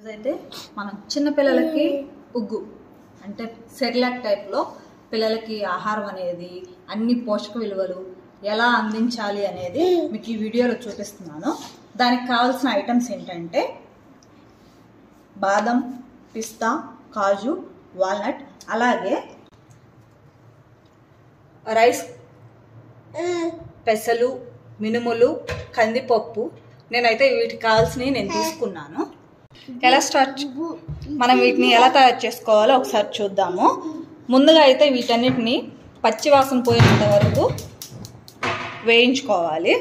అయితే మనం చిన్న పిల్లలకి ఉగ్గు అంటే సెర్లాక్ టైప్లో పిల్లలకి ఆహారం అనేది అన్ని పోషక విలువలు ఎలా అందించాలి అనేది మీకు ఈ వీడియోలో చూపిస్తున్నాను. దానికి కావాల్సిన ఐటమ్స్ ఏంటంటే బాదం, పిస్తా, కాజు, వాల్నట్, అలాగే రైస్, పెసలు, మినుములు, కందిపప్పు. నేనైతే వీటికి కావాల్సినవి నేను తీసుకున్నాను. మనం వీటిని ఎలా తయారు చేసుకోవాలో ఒకసారి చూద్దాము. ముందుగా అయితే వీటన్నిటిని పచ్చివాసన పోయేంత వరకు వేయించుకోవాలి.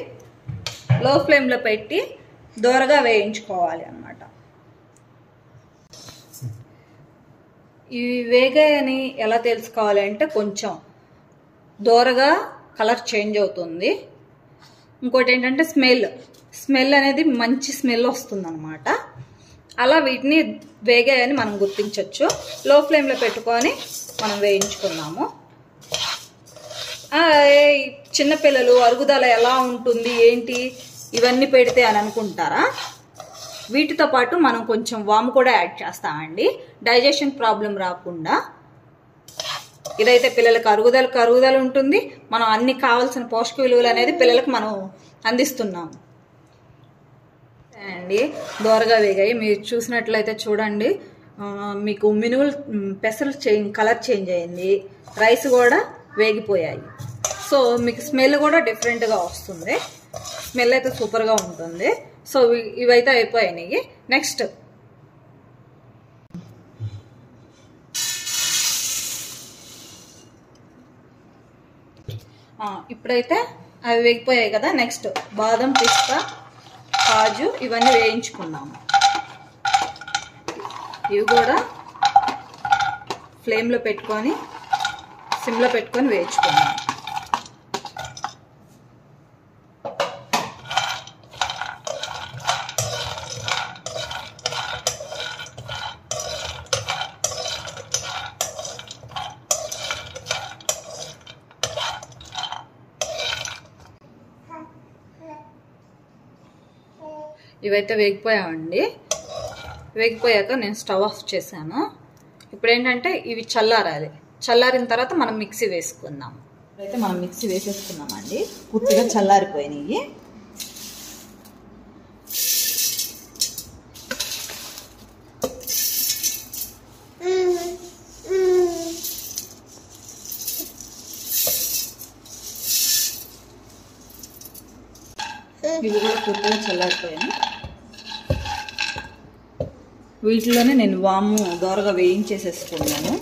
లో ఫ్లేమ్లో పెట్టి దోరగా వేయించుకోవాలి అన్నమాట. ఇవి వేగాయని ఎలా తెలుసుకోవాలి అంటే కొంచెం దోరగా కలర్ చేంజ్ అవుతుంది. ఇంకోటి ఏంటంటే స్మెల్ అనేది మంచి స్మెల్ వస్తుంది అన్నమాట. అలా వీటిని వేగాయని మనం గుర్తించవచ్చు. లో ఫ్లేమ్లో పెట్టుకొని మనం వేయించుకున్నాము. చిన్నపిల్లలు అరుగుదల ఎలా ఉంటుంది ఏంటి ఇవన్నీ పెడితే అని అనుకుంటారా? వీటితో పాటు మనం కొంచెం వాము కూడా యాడ్ చేస్తామండి, డైజెషన్ ప్రాబ్లం రాకుండా. ఇదైతే పిల్లలకు అరుగుదల ఉంటుంది. మనం అన్ని కావాల్సిన పోషక విలువలు అనేది పిల్లలకు మనం అందిస్తున్నాము అండి. దోరగా వేగాయి. మీరు చూసినట్లయితే చూడండి, మీకు మినుములు పెసలు కలర్ చేంజ్ అయింది, రైస్ కూడా వేగిపోయాయి. సో మీకు స్మెల్ కూడా డిఫరెంట్గా వస్తుంది. స్మెల్ అయితే సూపర్గా ఉంటుంది. సో ఇవైతే అయిపోయినాయి. నెక్స్ట్ ఇప్పుడైతే అవి వేగిపోయాయి కదా. నెక్స్ట్ బాదం, పిస్తా, కాజు ఇవన్నీ వేయించుకున్నాము. ఇవి కూడా ఫ్లేమ్లో పెట్టుకొని సిమ్లో పెట్టుకొని వేయించుకున్నాము. ఇవైతే వేగిపోయామండి. వేగిపోయాక నేను స్టవ్ ఆఫ్ చేశాను. ఇప్పుడు ఏంటంటే ఇవి చల్లారాలి. చల్లారిన తర్వాత మనం మిక్సీ వేసుకుందాం. ఇప్పుడైతే మనం మిక్సీ వేసేసుకున్నామండి. పూర్తిగా చల్లారిపోయినాయి. ఇవి కూడా పూర్తిగా చల్లారిపోయాయి. వీటిలోనే నేను వాము దోరగా వేయించేసేసుకున్నాను.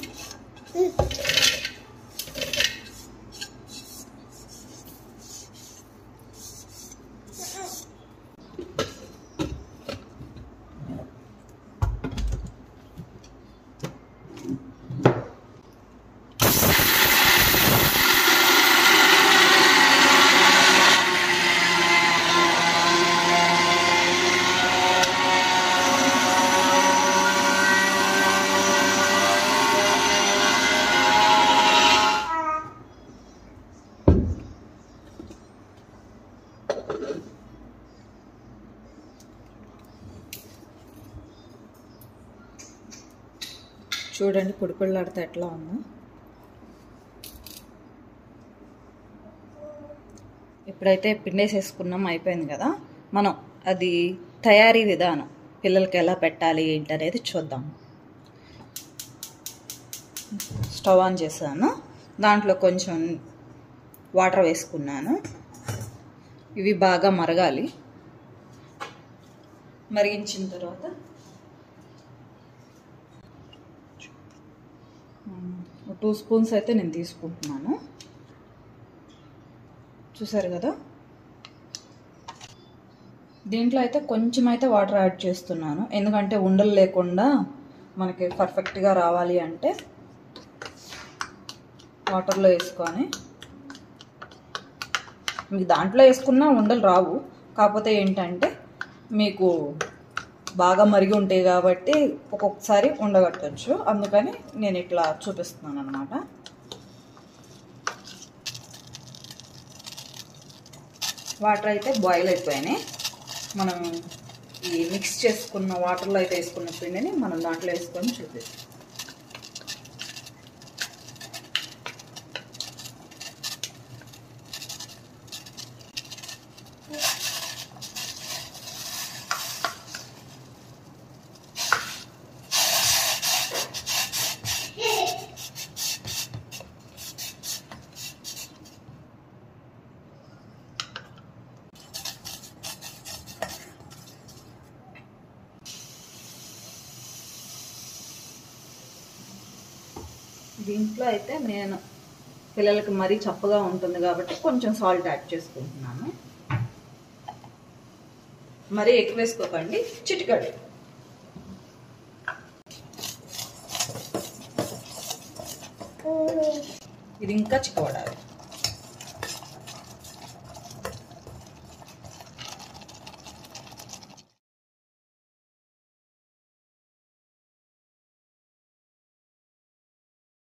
చూడండి పొడి పొడిలాడితే ఎట్లా ఉందో. ఇప్పుడైతే పిండేసేసుకున్నాం, అయిపోయింది కదా. మనం అది తయారీ విధానం పిల్లలకి ఎలా పెట్టాలి ఏంటి అనేది చూద్దాం. స్టవ్ ఆన్ చేశాను. దాంట్లో కొంచెం వాటర్ వేసుకున్నాను. ఇవి బాగా మరగాలి. మరిగించిన తర్వాత 2 స్పూన్స్ అయితే నేను తీసుకుంటున్నాను. చూసారు కదా. దీంట్లో అయితే కొంచెం అయితే వాటర్ యాడ్ చేస్తున్నాను, ఎందుకంటే ఉండలు లేకుండా మనకి పర్ఫెక్ట్గా రావాలి అంటే వాటర్లో వేసుకొని. మీకు దాంట్లో వేసుకున్నా ఉండలు రావు, కాకపోతే ఏంటంటే మీకు బాగా మరిగి ఉంటాయి కాబట్టి ఒక్కొక్కసారి ఉండగట్టచ్చు. అందుకని నేను ఇట్లా చూపిస్తున్నాను అన్నమాట. వాటర్ అయితే బాయిల్ అయిపోయినాయి. మనం ఈ మిక్స్ చేసుకున్న వాటర్లో అయితే వేసుకున్న పిండిని మనం దాంట్లో వేసుకొని చూపిస్తాం. దీంట్లో అయితే నేను పిల్లలకి మరీ చప్పగా ఉంటుంది కాబట్టి కొంచెం సాల్ట్ యాడ్ చేసుకుంటున్నాను. మరీ ఎక్కువ వేసుకోకండి, చిటికెడు. ఇది ఇంకా చిక్కబడాలి.